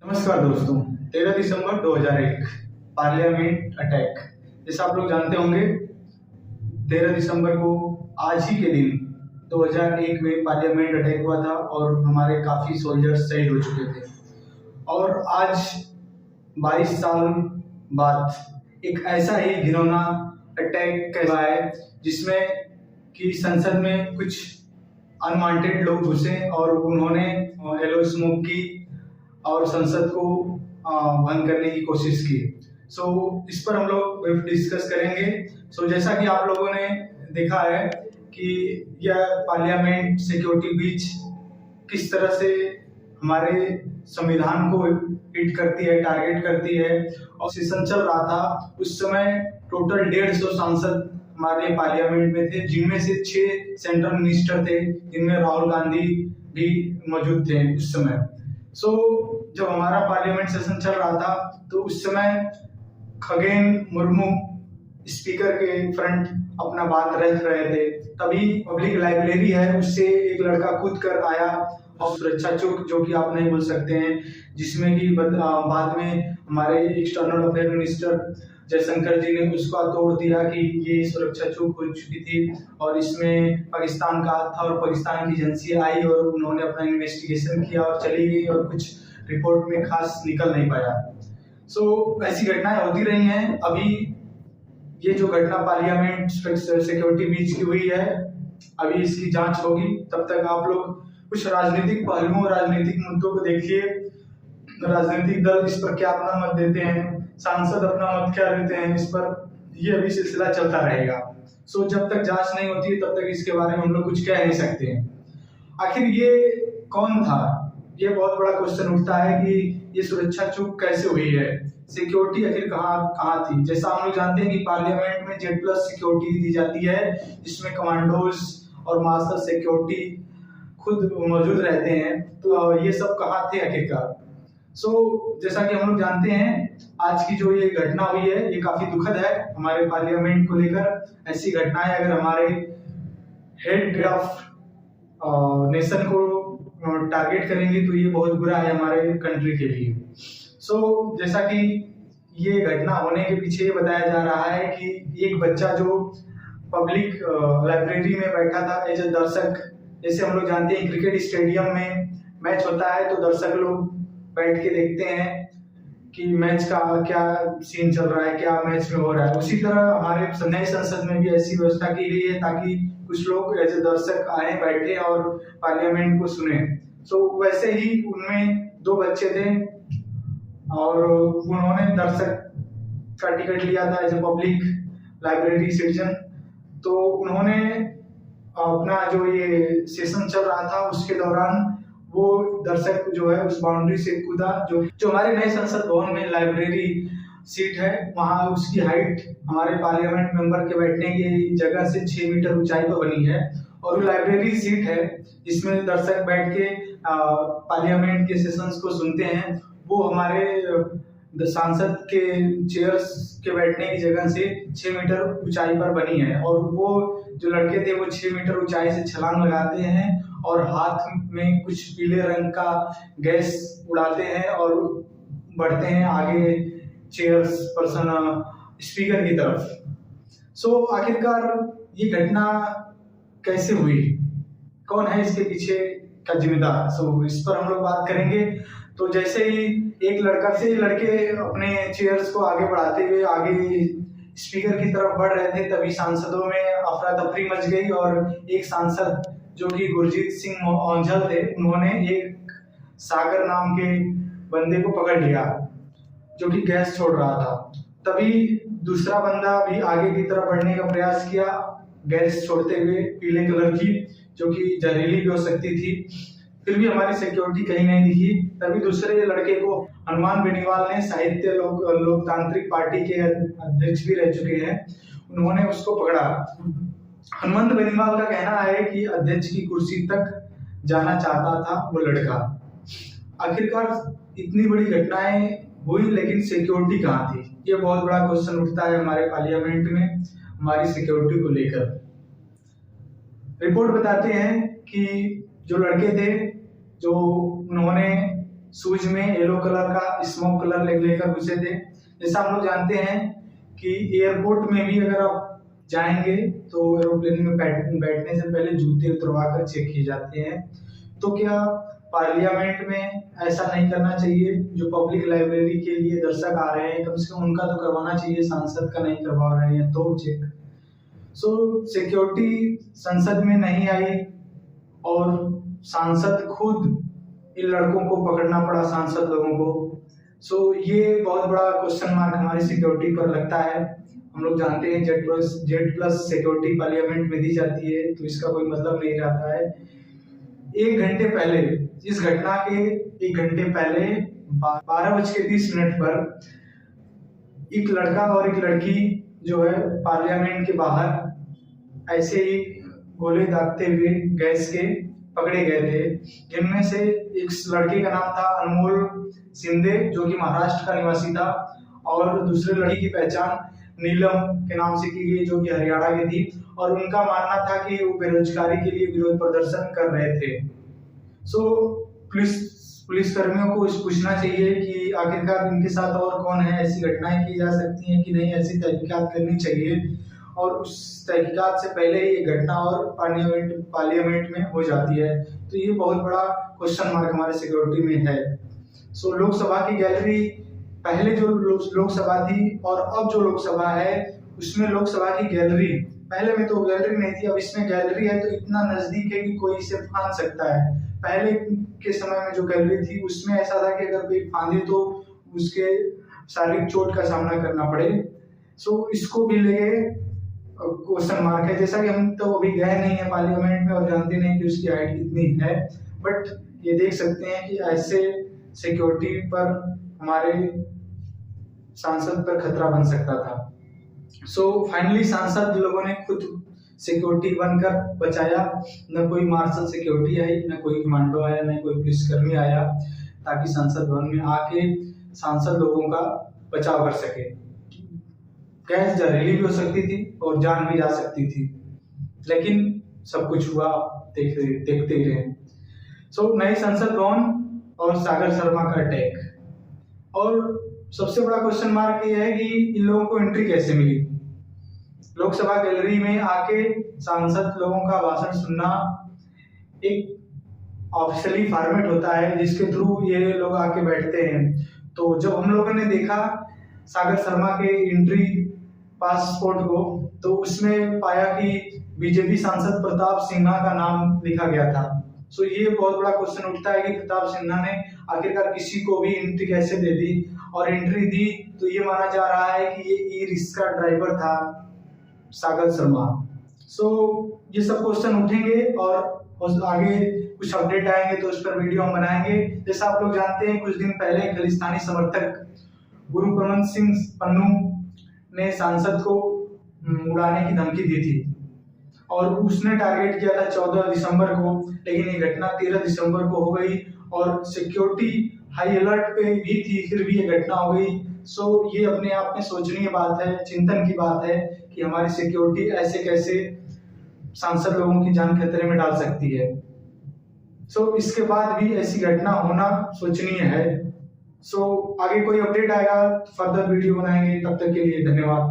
नमस्कार दोस्तों। 13 दिसंबर 2001 parliament attack. जैसा आप लोग जानते होंगे, 13 दिसंबर को आज ही के दिन 2001 में पार्लियामेंट अटैक हुआ था और हमारे काफ़ी सोल्जर्स शहीद हो चुके थे। और आज 22 साल बाद एक ऐसा ही घिनौना अटैक हुआ है जिसमें कि संसद में कुछ अनवांटेड लोग घुसे और उन्होंने येलो स्मोक की और संसद को बंद करने की कोशिश की। इस पर हम लोग डिस्कस करेंगे। जैसा कि आप लोगों ने देखा है कि यह पार्लियामेंट सिक्योरिटी ब्रीच किस तरह से हमारे संविधान को हिट करती है, टारगेट करती है। और सेशन चल रहा था उस समय टोटल 150 सांसद हमारे पार्लियामेंट में थे, जिनमें से 6 सेंट्रल मिनिस्टर थे, जिनमें राहुल गांधी भी मौजूद थे उस समय। जब हमारा पार्लियामेंट सेशन चल रहा था तो उस समय खगेन मुर्मू स्पीकर के फ्रंट अपना बात रख रहे थे। तभी पब्लिक लाइब्रेरी है, उससे एक लड़का कूद कर आया और सुरक्षा चूक, जो कि आप नहीं बोल सकते हैं, जिसमें कि बाद में हमारे एक्सटर्नल अफेयर मिनिस्टर जयशंकर जी ने उसका तोड़ दिया कि ये सुरक्षा चूक हो चुकी थी और इसमें पाकिस्तान का हाथ था। और पाकिस्तान की एजेंसी आई और उन्होंने अपना इन्वेस्टिगेशन किया और चली गई और कुछ रिपोर्ट में खास निकल नहीं पाया। ऐसी घटनाएं होती रही हैं। अभी ये जो घटना पार्लियामेंट सिक्योरिटी ब्रीच की हुई है, अभी इसकी जांच होगी। तब तक आप लोग कुछ राजनीतिक पहलुओं, राजनीतिक मुद्दों को देखिए। राजनीतिक दल इस पर क्या अपना मत देते हैं, सांसद अपना मत क्या देते हैं, इस पर ये अभी सिलसिला चलता रहेगा। जब तक जांच नहीं होती है तब तक इसके बारे में हम लोग कुछ कह नहीं सकते हैं। आखिर ये कौन था, ये बहुत बड़ा क्वेश्चन उठता है कि ये सुरक्षा चूक कैसे हुई है, सिक्योरिटी आखिर कहाँ थी। जैसा हम लोग जानते हैं कि पार्लियामेंट में Z+ सिक्योरिटी दी जाती है, जिसमें कमांडोज और मास्टर सिक्योरिटी खुद मौजूद रहते हैं। तो ये सब कहाँ थे आखिरकार। जैसा कि हम लोग जानते हैं, आज की जो ये घटना हुई है ये काफी दुखद है हमारे पार्लियामेंट को लेकर। ऐसी घटनाएं अगर हमारे हेड ऑफ नेशन को टारगेट करेंगे तो ये बहुत बुरा है हमारे कंट्री के लिए। जैसा कि ये घटना होने के पीछे ये बताया जा रहा है कि एक बच्चा जो पब्लिक लाइब्रेरी में बैठा था एज ए दर्शक। जैसे हम लोग जानते हैं क्रिकेट स्टेडियम में मैच होता है तो दर्शक लोग बैठ के देखते हैं कि मैच का क्या सीन चल रहा है, क्या मैच में हो रहा है। उसी तरह हमारे नए संसद में भी ऐसी व्यवस्था की गई है ताकि कुछ लोग एज ए दर्शक आए, बैठे और पार्लियामेंट को सुने। वैसे ही उनमें 2 बच्चे थे और उन्होंने दर्शक का टिकट लिया था as a public library citizen. तो उन्होंने अपना जो ये सेशन चल रहा था उसके दौरान वो दर्शक जो है उस बाउंड्री से कूदा, जो हमारे नए संसद भवन में लाइब्रेरी सीट है, वहां उसकी हाइट हमारे पार्लियामेंट मेंबर के बैठने की जगह से 6 मीटर ऊंचाई पर बनी है। और वो लाइब्रेरी सीट है जिसमें दर्शक बैठ के पार्लियामेंट के सेशंस को सुनते हैं। वो हमारे सांसद के चेयर्स के बैठने की जगह से 6 मीटर ऊंचाई पर बनी है। और वो जो लड़के थे वो 6 मीटर ऊंचाई से छलांग लगाते हैं और हाथ में कुछ पीले रंग का गैस उड़ाते हैं और बढ़ते हैं आगे चेयर्स पर्सन स्पीकर की तरफ। आखिरकार ये घटना कैसे हुई, कौन है इसके पीछे का जिम्मेदार, इस पर हम लोग बात करेंगे। तो जैसे ही एक लड़के अपने चेयर्स को आगे बढ़ाते हुए आगे स्पीकर की तरफ बढ़ रहे थे, तभी सांसदों में अफरा तफरी मच गई और एक सांसद जो कि गुरजीत सिंह औंझल थे, उन्होंने एक सागर नाम के बंदे को पकड़ लिया जो कि गैस छोड़ रहा था। तभी दूसरा बंदा भी आगे की तरफ बढ़ने का प्रयास किया गैस छोड़ते हुए, पीले कलर की, जो कि जहरीली भी हो सकती थी। फिर भी हमारी सिक्योरिटी कहीं नहीं दिखी। तभी दूसरे लड़के को हनुमान बेनीवाल ने, साहित्य लोकतांत्रिक पार्टी के अध्यक्ष भी रह चुके हैं, उन्होंने उसको पकड़ा। हनुमंत बेनीवाल का कहना है कि अध्यक्ष की कुर्सी तक जाना चाहता था वो लड़का। आखिरकार इतनी बड़ी घटनाएं हुई लेकिन सिक्योरिटी कहाँ थी, ये बहुत बड़ा क्वेश्चन उठता है हमारे पार्लियामेंट में हमारी सिक्योरिटी को लेकर। रिपोर्ट बताते हैं कि जो लड़के थे, जो उन्होंने शूज में येलो कलर का स्मोक कलर लेकर घुसे थे। जैसा हम लोग जानते हैं कि एयरपोर्ट में भी अगर आप जाएंगे तो एरोप्लेन में बैठने से पहले जूते उतरवा कर चेक किए जाते हैं। तो क्या पार्लियामेंट में ऐसा नहीं करना चाहिए? जो पब्लिक लाइब्रेरी के लिए दर्शक आ रहे हैं, कम से कम उनका तो करवाना चाहिए, सांसद का नहीं करवा रहे हैं तो चेक। सिक्योरिटी संसद में नहीं आई और सांसद खुद इन लड़कों को पकड़ना पड़ा, सांसद लोगों को। ये बहुत बड़ा क्वेश्चन मार्क हमारी सिक्योरिटी पर लगता है। हम लोग जानते हैं जेड प्लस सिक्योरिटी पार्लियामेंट में दी जाती है, तो इसका कोई मतलब नहीं रहता है। 1 घंटे पहले, इस घटना के 1 घंटे पहले 12:30 पर एक लड़का और एक लड़की जो है पार्लियामेंट के बाहर ऐसे ही गोले दागते हुए गैस के पकड़े गए थे, जिनमें से एक लड़के का नाम था अनमोल शिंदे जो कि महाराष्ट्र का निवासी था, और दूसरे लड़की की पहचान नीलम के नाम से की गई जो कि हरियाणा की थी। और उनका मानना था कि वो बेरोजगारी के लिए विरोध प्रदर्शन कर रहे थे। पुलिस कर्मियों को पूछना चाहिए कि आखिरकार इनके साथ और कौन है, ऐसी घटनाएं की जा सकती हैं कि नहीं, ऐसी तहकीकात करनी चाहिए। और उस तहकीकात से पहले ये घटना और पार्लियामेंट में हो जाती है। तो ये बहुत बड़ा क्वेश्चन मार्क हमारे सिक्योरिटी में है। लोकसभा की गैलरी, पहले जो लोकसभा थी और अब जो लोकसभा है उसमें लोकसभा की गैलरी, पहले में तो गैलरी नहीं थी, अब इसमें गैलरी है, तो इतना नजदीक है कि कोई इसे फांद सकता है। पहले के समय में जो गैलरी थी उसमें ऐसा था कि अगर कोई फांदे तो उसके शारीरिक चोट का सामना करना पड़े। इसको भी लेके क्वेश्चन मार्क है। जैसा कि हम तो अभी गए नहीं है पार्लियामेंट में और जानते नहीं कि उसकी हाइट कितनी है, बट ये देख सकते हैं कि ऐसे सिक्योरिटी पर हमारे सांसद पर खतरा बन सकता था। फाइनली सांसद लोगों ने खुद सिक्योरिटी बनकर बचाया। न कोई मार्शल सिक्योरिटी आई, न कोई कमांडो आया, न कोई पुलिसकर्मी आया, ताकि संसद भवन में आके सांसद लोगों का बचाव कर सके। गैस जहरीली भी हो सकती थी और जान भी जा सकती थी, लेकिन सब कुछ हुआ, देखते ही रहे। नई संसद भवन और सागर शर्मा का अटैक, और सबसे बड़ा क्वेश्चन मार्क ये है कि इन लोगों को एंट्री कैसे मिली। लोकसभा गैलरी में आके सांसद लोगों का भाषण सुनना एक ऑफिशियली फॉर्मेट होता है जिसके थ्रू ये लोग आके बैठते हैं। तो जब हम लोगों ने देखा सागर शर्मा के एंट्री पासपोर्ट को, तो उसमें पाया कि बीजेपी सांसद प्रताप सिन्हा का नाम लिखा गया था। ये बहुत बड़ा क्वेश्चन उठता है कि प्रताप सिन्हा ने आखिरकार किसी को भी एंट्री कैसे दे दी, और एंट्री दी तो ये माना जा रहा है कि ये ई रिक्शा ड्राइवर था सागर शर्मा। ये सब क्वेश्चन उठेंगे और आगे कुछ अपडेट आएंगे तो उस पर वीडियो हम बनाएंगे। जैसा आप लोग जानते हैं, कुछ दिन पहले खालिस्तानी समर्थक गुरुप्रमन सिंह पन्नू ने सांसद को उड़ाने की धमकी दी थी और उसने टारगेट किया था 14 दिसंबर को, लेकिन ये घटना 13 दिसंबर को हो गई और सिक्योरिटी हाई अलर्ट पे भी थी, फिर भी ये घटना हो गई। ये अपने आप में सोचनीय बात है, चिंतन की बात है कि हमारी सिक्योरिटी ऐसे कैसे सांसद लोगों की जान खतरे में डाल सकती है। इसके बाद भी ऐसी घटना होना सोचनीय है। आगे कोई अपडेट आएगा, फर्दर वीडियो बनाएंगे। तब तक के लिए धन्यवाद।